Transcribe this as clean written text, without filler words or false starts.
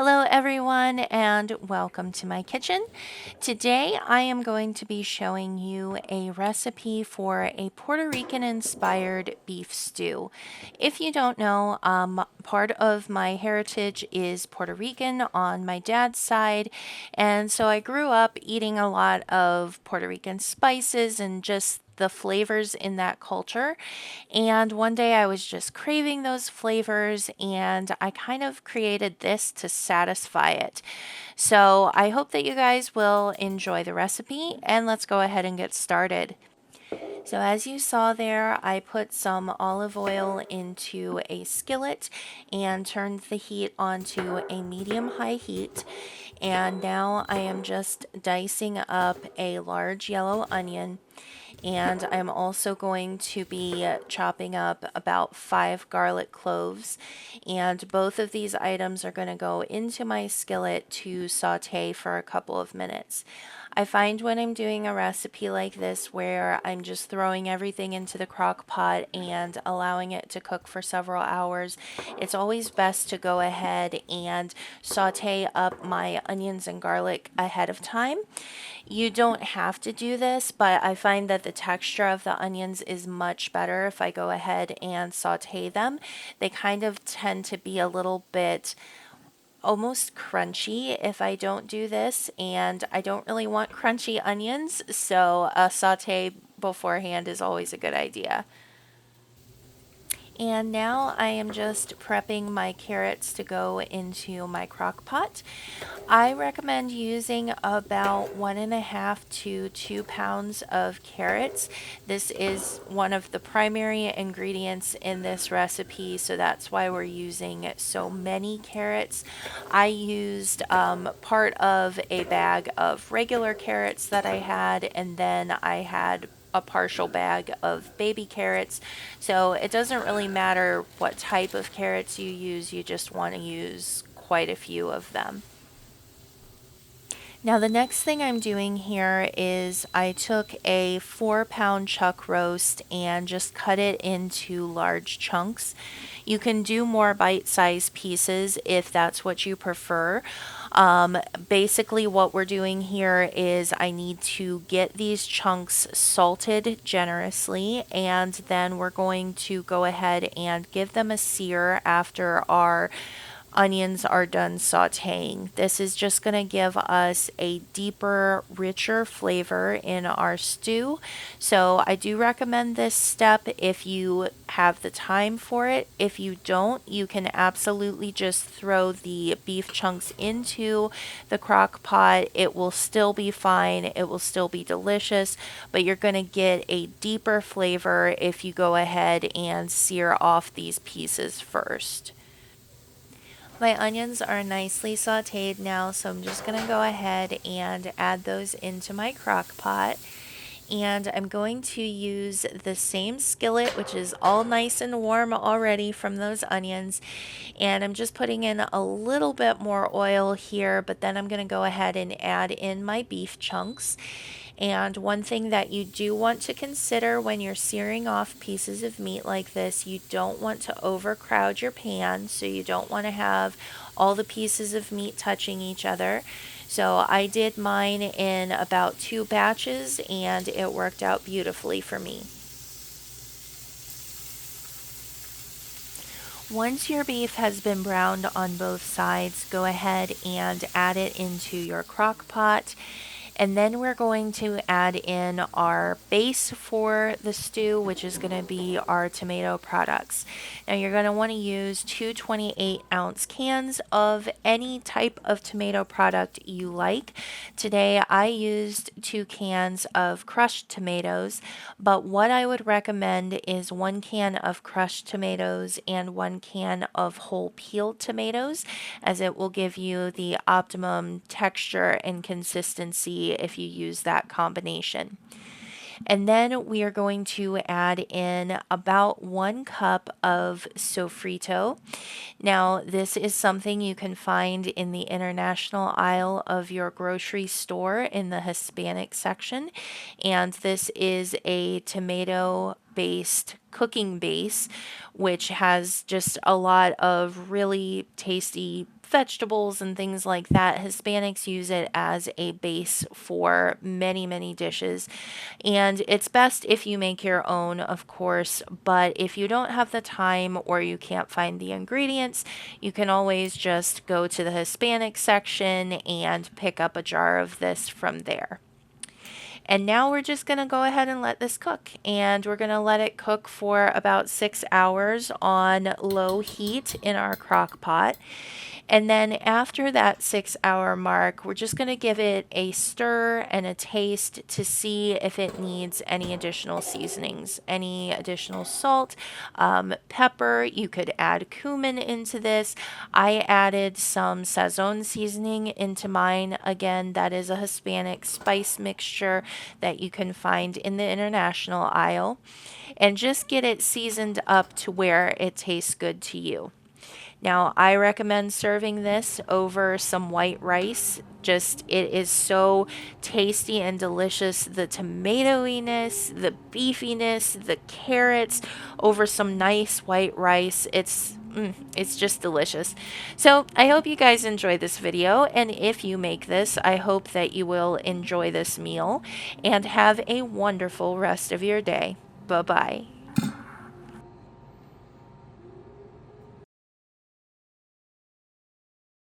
Hello, everyone, and welcome to my kitchen. Today, I am going to be showing you a recipe for a Puerto Rican inspired beef stew. If you don't know, part of my heritage is Puerto Rican on my dad's side, and so I grew up eating a lot of Puerto Rican spices and just the flavors in that culture. And one day I was just craving those flavors and I kind of created this to satisfy it. So I hope that you guys will enjoy the recipe and let's go ahead and get started. So as you saw there, I put some olive oil into a skillet and turned the heat onto a medium-high heat. And now I am just dicing up a large yellow onion, and I'm also going to be chopping up about 5 garlic cloves. And both of these items are going to go into my skillet to saute for a couple of minutes. I find when I'm doing a recipe like this where I'm just throwing everything into the crock pot and allowing it to cook for several hours, it's always best to go ahead and saute up my onions and garlic ahead of time. You don't have to do this, but I find that the texture of the onions is much better if I go ahead and saute them. They kind of tend to be a little bit almost crunchy if I don't do this, and I don't really want crunchy onions, so a saute beforehand is always a good idea. And now I am just prepping my carrots to go into my crock pot. I recommend using about 1.5 to 2 pounds of carrots. This is one of the primary ingredients in this recipe, so that's why we're using so many carrots. I used part of a bag of regular carrots that I had, and then I had a partial bag of baby carrots. So it doesn't really matter what type of carrots you use, you just want to use quite a few of them. Now, the next thing I'm doing here is I took a 4 pound chuck roast and just cut it into large chunks. You can do more bite-sized pieces if that's what you prefer. Basically, what we're doing here is I need to get these chunks salted generously, and then we're going to go ahead and give them a sear after our onions are done sauteing. This is just going to give us a deeper, richer flavor in our stew. So I do recommend this step if you have the time for it. If you don't, you can absolutely just throw the beef chunks into the crock pot. It will still be fine. It will still be delicious, but you're going to get a deeper flavor if you go ahead and sear off these pieces first. My onions are nicely sauteed now, so I'm just going to go ahead and add those into my crock pot. And I'm going to use the same skillet, which is all nice and warm already from those onions. And I'm just putting in a little bit more oil here, but then I'm going to go ahead and add in my beef chunks. And one thing that you do want to consider when you're searing off pieces of meat like this, you don't want to overcrowd your pan, so you don't want to have all the pieces of meat touching each other. So I did mine in about 2 batches and it worked out beautifully for me. Once your beef has been browned on both sides, go ahead and add it into your crock pot. And then we're going to add in our base for the stew, which is going to be our tomato products. Now you're going to want to use two 28-ounce cans of any type of tomato product you like. Today I used 2 cans of crushed tomatoes, but what I would recommend is 1 can of crushed tomatoes and 1 can of whole peeled tomatoes, as it will give you the optimum texture and consistency if you use that combination. And then we are going to add in about 1 cup of sofrito. Now, this is something you can find in the international aisle of your grocery store in the Hispanic section. And this is a tomato based cooking base, which has just a lot of really tasty vegetables and things like that. Hispanics use it as a base for many, many dishes. And it's best if you make your own, of course, but if you don't have the time or you can't find the ingredients, you can always just go to the Hispanic section and pick up a jar of this from there. And now we're just going to go ahead and let this cook. And we're going to let it cook for about 6 hours on low heat in our crock pot. And then after that 6 hour mark, we're just going to give it a stir and a taste to see if it needs any additional seasonings, any additional salt, pepper. You could add cumin into this. I added some Sazon seasoning into mine. Again, that is a Hispanic spice mixture that you can find in the international aisle. And just get it seasoned up to where it tastes good to you. Now, I recommend serving this over some white rice. Just, it is so tasty and delicious. The tomatoiness, the beefiness, the carrots over some nice white rice. It's just delicious. So I hope you guys enjoy this video. And if you make this, I hope that you will enjoy this meal and have a wonderful rest of your day. Bye-bye.